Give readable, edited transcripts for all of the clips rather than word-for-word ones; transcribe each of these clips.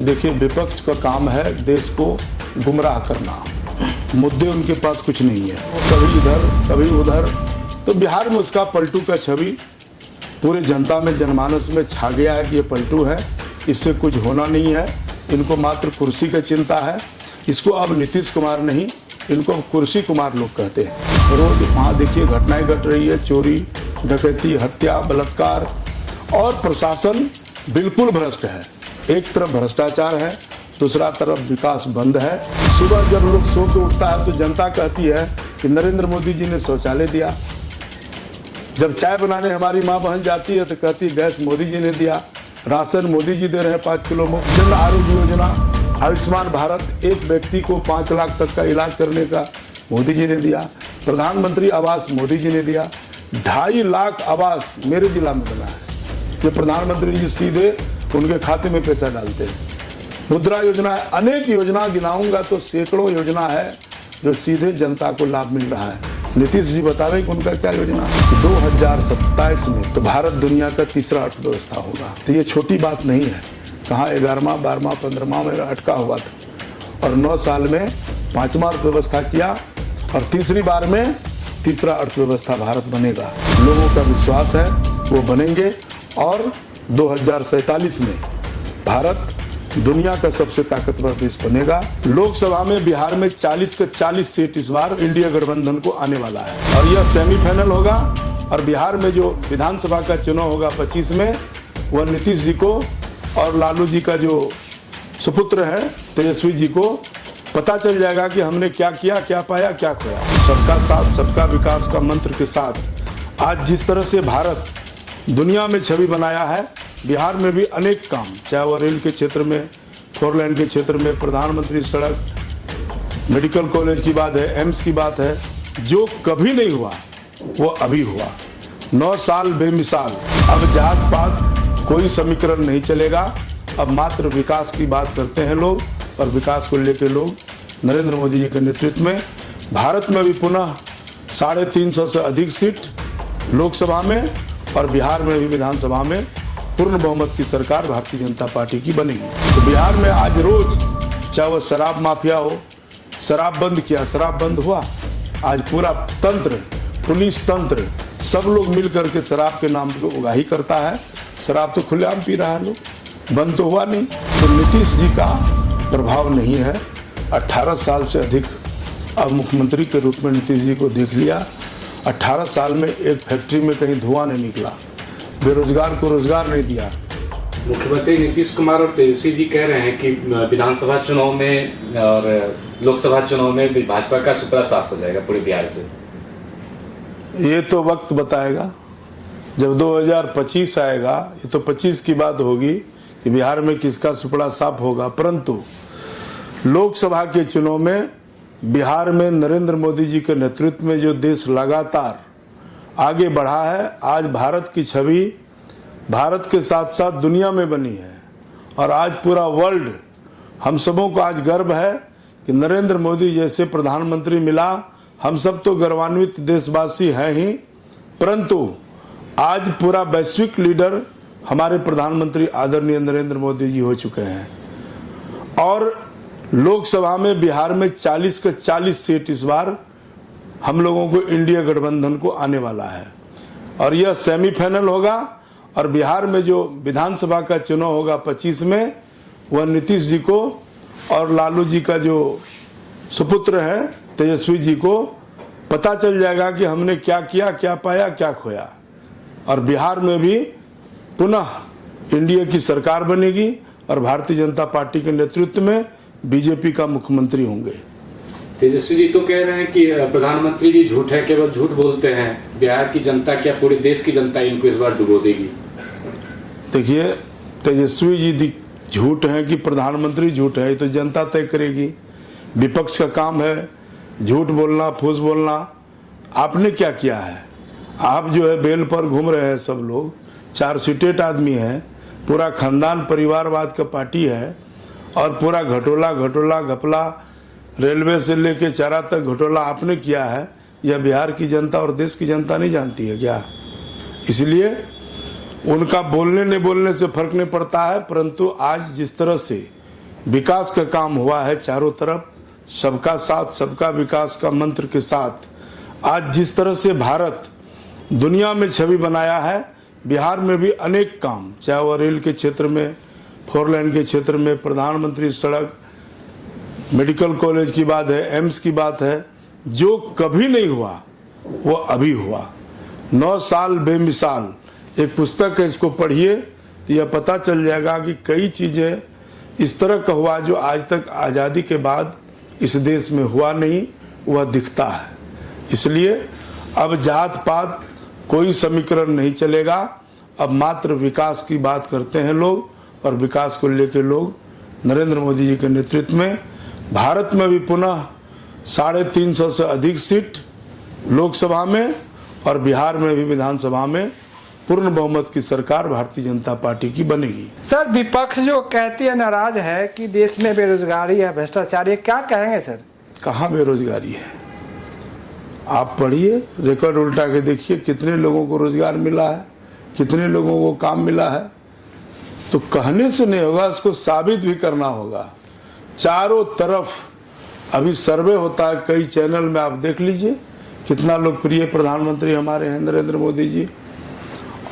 देखिए, विपक्ष का काम है देश को गुमराह करना। मुद्दे उनके पास कुछ नहीं है, कभी इधर कभी उधर। तो बिहार में उसका पलटू का छवि पूरे जनता में, जनमानस में छा गया है कि ये पलटू है, इससे कुछ होना नहीं है, इनको मात्र कुर्सी का चिंता है। इसको अब नीतीश कुमार नहीं, इनको अब कुर्सी कुमार लोग कहते हैं। रोज वहाँ देखिए घटनाएं घट रही है, चोरी डकैती, हत्या, बलात्कार, और प्रशासन बिल्कुल भ्रष्ट है। एक तरफ भ्रष्टाचार है, दूसरा तरफ विकास बंद है। सुबह जब लोग सो के उठता है तो जनता कहती है कि नरेंद्र मोदी जी ने शौचालय दिया। जब चाय बनाने हमारी माँ बहन जाती है तो कहती है गैस मोदी जी ने दिया, राशन मोदी जी दे रहे हैं 5 किलो मुफ्त, जन आरोग्य योजना, आयुष्मान भारत, एक व्यक्ति को 5 लाख तक का इलाज करने का मोदी जी ने दिया, प्रधानमंत्री आवास मोदी जी ने दिया, 2.5 लाख आवास मेरे जिला में बना है। ये प्रधानमंत्री जी सीधे उनके खाते में पैसा डालते हैं। मुद्रा योजना, अनेक योजना गिनाऊंगा तो सैकड़ों योजना है जो सीधे जनता को लाभ मिल रहा है। नीतीश जी बतावे कि उनका क्या योजना। 2027 में तो भारत दुनिया का तीसरा अर्थव्यवस्था होगा। तो ये छोटी बात नहीं है। कहाँ 11वां, 12वां, 15वां में अटका हुआ था और 9 साल में 5वां अर्थव्यवस्था किया और तीसरी बार में तीसरा अर्थव्यवस्था भारत बनेगा। लोगों का विश्वास है वो बनेंगे और 2047 में भारत दुनिया का सबसे ताकतवर देश बनेगा। लोकसभा में बिहार में 40 के 40 सीट इस बार इंडिया गठबंधन को आने वाला है और यह सेमीफाइनल होगा। और बिहार में जो विधानसभा का चुनाव होगा 25 में, वह नीतीश जी को और लालू जी का जो सुपुत्र है तेजस्वी जी को पता चल जाएगा कि हमने क्या किया, क्या पाया, क्या खोया। सबका साथ सबका विकास का मंत्र के साथ आज जिस तरह से भारत दुनिया में छवि बनाया है, बिहार में भी अनेक काम, चाहे वह रेल के क्षेत्र में, 4 लेन के क्षेत्र में, प्रधानमंत्री सड़क, मेडिकल कॉलेज की बात है, एम्स की बात है, जो कभी नहीं हुआ वो अभी हुआ। 9 साल बेमिसाल। अब जात पात कोई समीकरण नहीं चलेगा। अब मात्र विकास की बात करते हैं लोग और विकास को लेकर लोग नरेंद्र मोदी जी के नेतृत्व में भारत में भी पुनः 350 से अधिक सीट लोकसभा में और बिहार में भी विधानसभा में पूर्ण बहुमत की सरकार भारतीय जनता पार्टी की बनेगी। तो बिहार में आज रोज, चाहे वह शराब माफिया हो, शराब बंद किया, शराब बंद हुआ। आज पूरा तंत्र, पुलिस तंत्र, सब लोग मिल करके शराब के नाम पर उगाही करता है। शराब तो खुलेआम पी रहा है लोग, बंद तो हुआ नहीं। तो नीतीश जी का प्रभाव नहीं है। 18 साल से अधिक अब मुख्यमंत्री के रूप में नीतीश जी को देख लिया। 18 साल में एक फैक्ट्री में कहीं धुआं नहीं निकला, बेरोजगार को रोजगार नहीं दिया। मुख्यमंत्री नीतीश कुमार और तेजस्वी जी कह रहे हैं कि विधानसभा चुनाव में और लोकसभा चुनाव में भाजपा का सुपड़ा साफ हो जाएगा पूरे बिहार से। ये तो वक्त बताएगा। जब 2025 आएगा, ये तो 25 की बात होगी कि बिहार में किसका सुपड़ा साफ होगा। परंतु लोकसभा के चुनाव में बिहार में नरेंद्र मोदी जी के नेतृत्व में जो देश लगातार आगे बढ़ा है, आज भारत की छवि भारत के साथ साथ दुनिया में बनी है और आज पूरा वर्ल्ड, हम सबों को आज गर्व है कि नरेंद्र मोदी जैसे प्रधानमंत्री मिला। हम सब तो गौरवान्वित देशवासी हैं ही, परंतु आज पूरा वैश्विक लीडर हमारे प्रधानमंत्री आदरणीय नरेंद्र मोदी जी हो चुके हैं। और लोकसभा में बिहार में 40 के 40 सीट इस बार हम लोगों को इंडिया गठबंधन को आने वाला है और यह सेमीफाइनल होगा। और बिहार में जो विधानसभा का चुनाव होगा 25 में, वह नीतीश जी को और लालू जी का जो सुपुत्र है तेजस्वी जी को पता चल जाएगा कि हमने क्या किया, क्या पाया, क्या खोया। और बिहार में भी पुनः इंडिया की सरकार बनेगी और भारतीय जनता पार्टी के नेतृत्व में बीजेपी का मुख्यमंत्री होंगे। तेजस्वी जी तो कह रहे हैं कि प्रधानमंत्री जी झूठ है, केवल झूठ बोलते हैं। बिहार की जनता क्या पूरे देश की जनता इनको इस बार डुबो देगी। देखिए, तेजस्वी जी झूठ है कि प्रधानमंत्री झूठ है, ये तो जनता तय करेगी। विपक्ष का काम है झूठ बोलना, फूस बोलना। आपने क्या किया है? आप जो है बेल पर घूम रहे हैं, सब लोग 4 सीटेट आदमी हैं, पूरा खानदान परिवारवाद का पार्टी है और पूरा घटोला घटोला घपला रेलवे से लेके चारा तक घटोला आपने किया है। यह बिहार की जनता और देश की जनता नहीं जानती है क्या? इसलिए उनका बोलने न बोलने से फर्क नहीं पड़ता है, परंतु आज जिस तरह से विकास का काम हुआ है चारों तरफ, सबका साथ सबका विकास का मंत्र के साथ। आज जिस तरह से भारत दुनिया में छवि बनाया है, बिहार में भी अनेक काम, चाहे वह रेल के क्षेत्र में, 4 लेन के क्षेत्र में, प्रधानमंत्री सड़क, मेडिकल कॉलेज की बात है, एम्स की बात है, जो कभी नहीं हुआ वो अभी हुआ। 9 साल बेमिसाल, एक पुस्तक है, इसको पढ़िए तो यह पता चल जाएगा कि कई चीजें इस तरह का हुआ जो आज तक आज़ादी के बाद इस देश में हुआ नहीं, वह दिखता है। इसलिए अब जात पात कोई समीकरण नहीं चलेगा, अब मात्र विकास की बात करते हैं लोग, और विकास को लेकर लोग नरेंद्र मोदी जी के नेतृत्व में भारत में भी पुनः 350 से अधिक सीट लोकसभा में और बिहार में भी विधानसभा में पूर्ण बहुमत की सरकार भारतीय जनता पार्टी की बनेगी। सर, विपक्ष जो कहती है, नाराज है कि देश में बेरोजगारी है, भ्रष्टाचार है, क्या कहेंगे सर? कहाँ बेरोजगारी है? आप पढ़िए, रिकॉर्ड उल्टा के देखिए, कितने लोगों को रोजगार मिला है, कितने लोगों को काम मिला है। तो कहने से नहीं होगा, इसको साबित भी करना होगा। चारों तरफ अभी सर्वे होता है, कई चैनल में आप देख लीजिए कितना लोकप्रिय प्रधानमंत्री हमारे हैं नरेंद्र मोदी जी,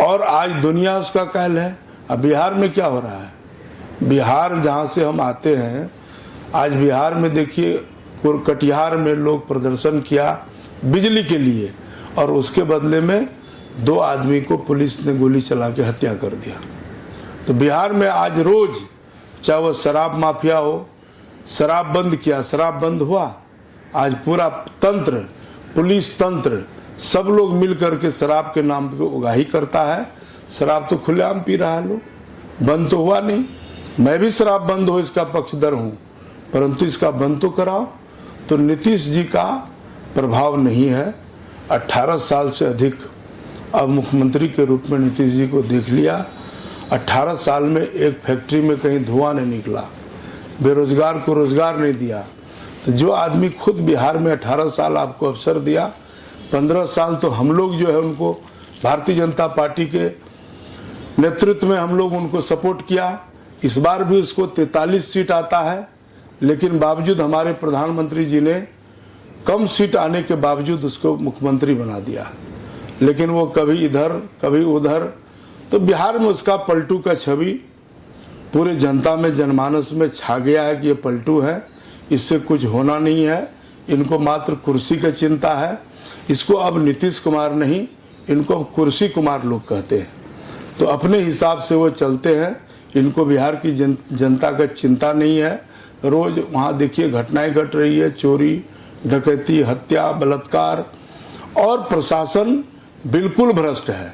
और आज दुनिया उसका कहल है। अब बिहार में क्या हो रहा है? बिहार जहाँ से हम आते हैं, आज बिहार में देखिए कटिहार में लोग प्रदर्शन किया बिजली के लिए, और उसके बदले में 2 आदमी को पुलिस ने गोली चला के हत्या कर दिया। तो बिहार में आज रोज, चाहे वो शराब माफिया हो, शराब बंद किया, शराब बंद हुआ, आज पूरा तंत्र, पुलिस तंत्र, सब लोग मिल करके शराब के नाम पे उगाही करता है। शराब तो खुलेआम पी रहा है लोग, बंद तो हुआ नहीं। मैं भी शराब बंद हो इसका पक्षधर हूं, परंतु इसका बंद तो कराओ। तो नीतीश जी का प्रभाव नहीं है। 18 साल से अधिक अब मुख्यमंत्री के रूप में नीतीश जी को देख लिया। 18 साल में एक फैक्ट्री में कहीं धुआं नहीं निकला, बेरोजगार को रोजगार नहीं दिया। तो जो आदमी खुद बिहार में 18 साल आपको अवसर दिया, 15 साल तो हम लोग जो है उनको भारतीय जनता पार्टी के नेतृत्व में हम लोग उनको सपोर्ट किया। इस बार भी उसको 43 सीट आता है, लेकिन बावजूद हमारे प्रधानमंत्री जी ने कम सीट आने के बावजूद उसको मुख्यमंत्री बना दिया। लेकिन वो कभी इधर कभी उधर, तो बिहार में उसका पलटू का छवि पूरे जनता में, जनमानस में छा गया है कि ये पलटू है, इससे कुछ होना नहीं है, इनको मात्र कुर्सी का चिंता है। इसको अब नीतीश कुमार नहीं, इनको अब कुर्सी कुमार लोग कहते हैं। तो अपने हिसाब से वो चलते हैं, इनको बिहार की जनता का चिंता नहीं है। रोज वहाँ देखिए घटनाएं घट रही है, चोरी डकैती, हत्या, बलात्कार, और प्रशासन बिल्कुल भ्रष्ट है।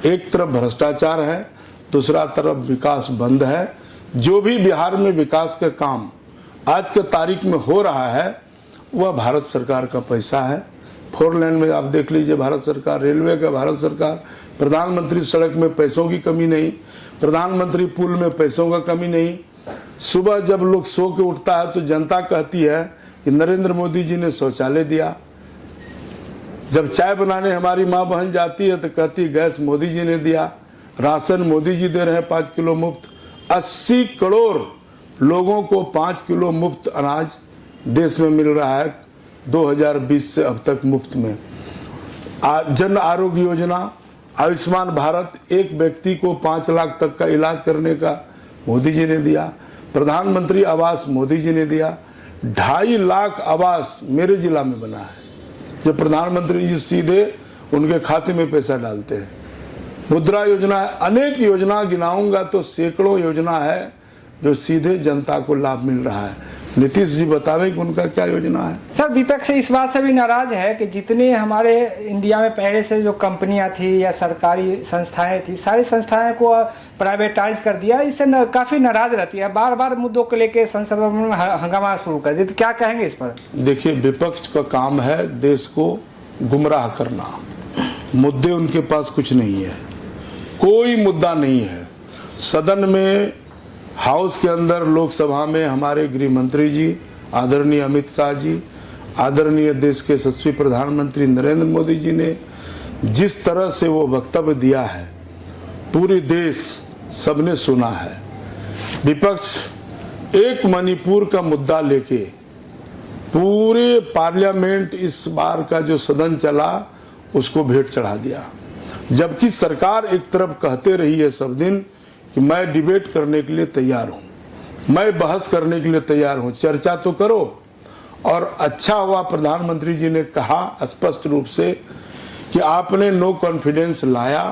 एक तरफ भ्रष्टाचार है, दूसरा तरफ विकास बंद है। जो भी बिहार में विकास का काम आज के तारीख में हो रहा है, वह भारत सरकार का पैसा है। 4 लेन में आप देख लीजिए भारत सरकार, रेलवे का भारत सरकार, प्रधानमंत्री सड़क में पैसों की कमी नहीं, प्रधानमंत्री पुल में पैसों का कमी नहीं। सुबह जब लोग सो के उठता है तो जनता कहती है कि नरेंद्र मोदी जी ने शौचालय दिया। जब चाय बनाने हमारी माँ बहन जाती है तो कहती है गैस मोदी जी ने दिया, राशन मोदी जी दे रहे हैं 5 किलो मुफ्त। 80 करोड़ लोगों को 5 किलो मुफ्त अनाज देश में मिल रहा है 2020 से अब तक मुफ्त में। जन आरोग्य योजना, आयुष्मान भारत, एक व्यक्ति को 5 लाख तक का इलाज करने का मोदी जी ने दिया। प्रधानमंत्री आवास मोदी जी ने दिया। 2.5 लाख आवास मेरे जिला में बना है, जो प्रधानमंत्री जी सीधे उनके खाते में पैसा डालते हैं। मुद्रा योजना है, अनेक योजना गिनाऊंगा तो सैकड़ों योजना है जो सीधे जनता को लाभ मिल रहा है। नीतीश जी बतावे कि उनका क्या योजना है। सर, विपक्ष इस बात से भी नाराज है कि जितने हमारे इंडिया में पहले से जो कंपनियां थी या सरकारी संस्थाएं थी, सारी संस्थाएं को प्राइवेटाइज कर दिया। इससे काफी नाराज रहती है, बार बार मुद्दों को लेकर संसद में हंगामा शुरू कर दिया। तो क्या कहेंगे इस पर? देखिए, विपक्ष का काम है देश को गुमराह करना। मुद्दे उनके पास कुछ नहीं है, कोई मुद्दा नहीं है। सदन में, हाउस के अंदर, लोकसभा में हमारे गृह मंत्री जी आदरणीय अमित शाह जी, आदरणीय देश के यशस्वी प्रधानमंत्री नरेंद्र मोदी जी ने जिस तरह से वो वक्तव्य दिया है, पूरे देश सबने सुना है। विपक्ष एक मणिपुर का मुद्दा लेके पूरे पार्लियामेंट इस बार का जो सदन चला उसको भेंट चढ़ा दिया, जबकि सरकार एक तरफ कहते रही है सब दिन कि मैं डिबेट करने के लिए तैयार हूं, मैं बहस करने के लिए तैयार हूं, चर्चा तो करो। और अच्छा हुआ प्रधानमंत्री जी ने कहा स्पष्ट रूप से कि आपने नो कॉन्फिडेंस लाया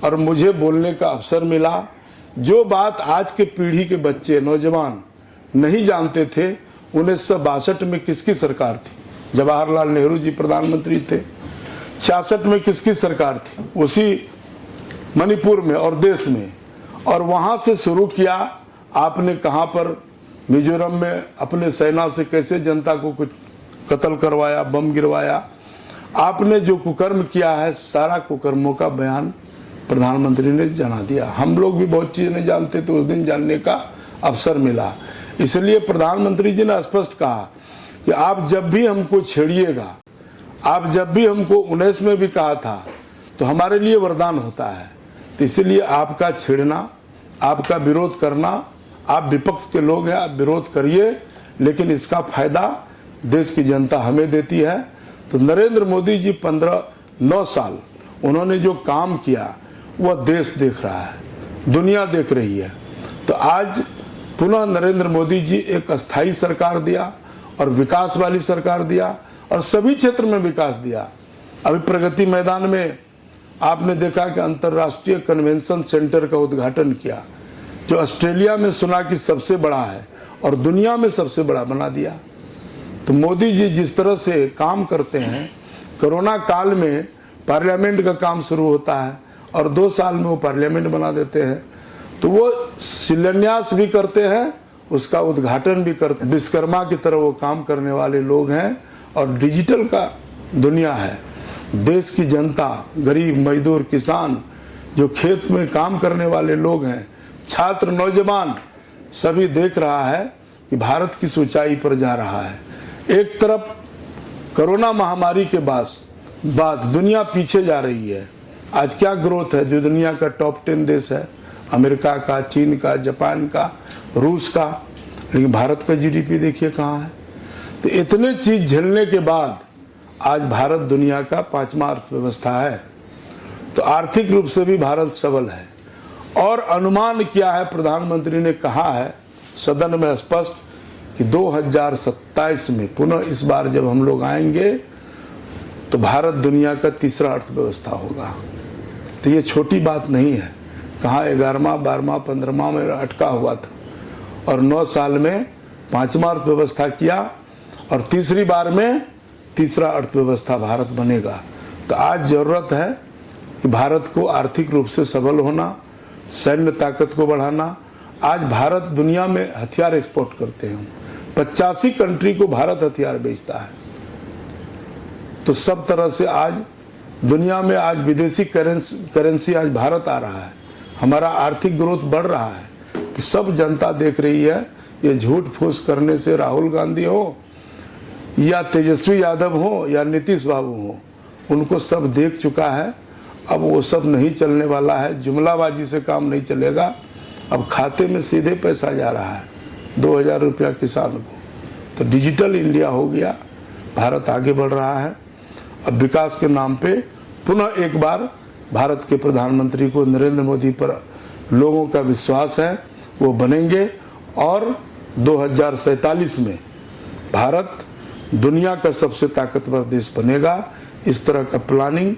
और मुझे बोलने का अवसर मिला। जो बात आज के पीढ़ी के बच्चे नौजवान नहीं जानते थे, 1962 में किसकी सरकार थी, जवाहरलाल नेहरू जी प्रधानमंत्री थे, 66 में किसकी सरकार थी, उसी मणिपुर में और देश में, और वहां से शुरू किया आपने। कहां पर मिजोरम में अपने सेना से कैसे जनता को कुछ कत्ल करवाया, बम गिरवाया, आपने जो कुकर्म किया है सारा कुकर्मों का बयान प्रधानमंत्री ने जना दिया। हम लोग भी बहुत चीज नहीं जानते तो उस दिन जानने का अवसर मिला। इसलिए प्रधानमंत्री जी ने स्पष्ट कहा कि आप जब भी हमको छेड़िएगा, आप जब भी हमको 19 में भी कहा था तो हमारे लिए वरदान होता है। तो इसलिए आपका छेड़ना, आपका विरोध करना, आप विपक्ष के लोग हैं, आप विरोध करिए, लेकिन इसका फायदा देश की जनता हमें देती है। तो नरेंद्र मोदी जी 9 साल उन्होंने जो काम किया वह देश देख रहा है, दुनिया देख रही है। तो आज पुनः नरेंद्र मोदी जी एक अस्थायी सरकार दिया और विकास वाली सरकार दिया और सभी क्षेत्र में विकास दिया। अभी प्रगति मैदान में आपने देखा कि अंतर्राष्ट्रीय कन्वेंशन सेंटर का उद्घाटन किया, जो ऑस्ट्रेलिया में सुना कि सबसे बड़ा है और दुनिया में सबसे बड़ा बना दिया। तो मोदी जी जिस तरह से काम करते हैं, कोरोना काल में पार्लियामेंट का काम शुरू होता है और 2 साल में वो पार्लियामेंट बना देते हैं। तो वो शिलान्यास भी करते हैं, उसका उद्घाटन भी करते हैं। विश्वकर्मा की तरह वो काम करने वाले लोग हैं। और डिजिटल का दुनिया है, देश की जनता, गरीब, मजदूर, किसान, जो खेत में काम करने वाले लोग हैं, छात्र, नौजवान, सभी देख रहा है कि भारत किस ऊंचाई पर जा रहा है। एक तरफ कोरोना महामारी के बाद दुनिया पीछे जा रही है। आज क्या ग्रोथ है, जो दुनिया का टॉप 10 देश है, अमेरिका का, चीन का, जापान का, रूस का, लेकिन भारत का जीडीपी देखिए कहाँ है। तो इतने चीज झेलने के बाद आज भारत दुनिया का 5वां अर्थव्यवस्था है। तो आर्थिक रूप से भी भारत सबल है। और अनुमान किया है, प्रधानमंत्री ने कहा है सदन में स्पष्ट कि 2027 में पुनः इस बार जब हम लोग आएंगे तो भारत दुनिया का 3रा अर्थव्यवस्था होगा। तो ये छोटी बात नहीं है। कहाँ 11वां, 12वां, 15वां में अटका हुआ था और 9 साल में 5वां अर्थव्यवस्था किया और तीसरी बार में 3रा अर्थव्यवस्था भारत बनेगा। तो आज जरूरत है कि भारत को आर्थिक रूप से सबल होना, सैन्य ताकत को बढ़ाना। आज भारत दुनिया में हथियार एक्सपोर्ट करते हैं, 85 कंट्री को भारत हथियार बेचता है। तो सब तरह से आज दुनिया में आज विदेशी करेंसी आज भारत आ रहा है, हमारा आर्थिक ग्रोथ बढ़ रहा है। तो सब जनता देख रही है। ये झूठ फूस करने से राहुल गांधी हो या तेजस्वी यादव हो या नीतीश बाबू हो, उनको सब देख चुका है। अब वो सब नहीं चलने वाला है, जुमलाबाजी से काम नहीं चलेगा। अब खाते में सीधे पैसा जा रहा है, 2000 रुपया किसान को। तो डिजिटल इंडिया हो गया, भारत आगे बढ़ रहा है। अब विकास के नाम पे पुनः एक बार भारत के प्रधानमंत्री को, नरेंद्र मोदी पर लोगों का विश्वास है, वो बनेंगे और 2047 में भारत दुनिया का सबसे ताकतवर देश बनेगा। इस तरह का प्लानिंग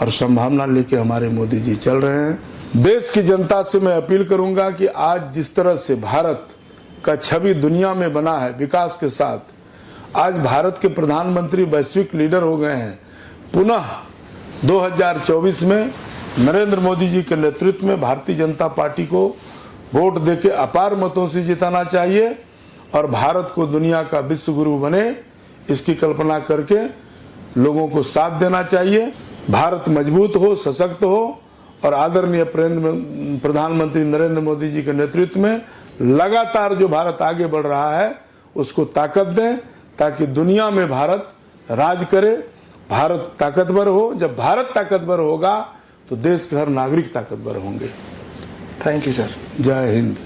और संभावना लेके हमारे मोदी जी चल रहे हैं। देश की जनता से मैं अपील करूंगा कि आज जिस तरह से भारत का छवि दुनिया में बना है विकास के साथ, आज भारत के प्रधानमंत्री वैश्विक लीडर हो गए हैं। पुनः 2024 में नरेंद्र मोदी जी के नेतृत्व में भारतीय जनता पार्टी को वोट देके अपार मतों से जिताना चाहिए और भारत को दुनिया का विश्व गुरु बने, इसकी कल्पना करके लोगों को साथ देना चाहिए। भारत मजबूत हो, सशक्त हो और आदरणीय प्रधानमंत्री नरेंद्र मोदी जी के नेतृत्व में लगातार जो भारत आगे बढ़ रहा है उसको ताकत दें, ताकि दुनिया में भारत राज करे, भारत ताकतवर हो। जब भारत ताकतवर होगा तो देश के हर नागरिक ताकतवर होंगे। Thank you sir. जय हिंद।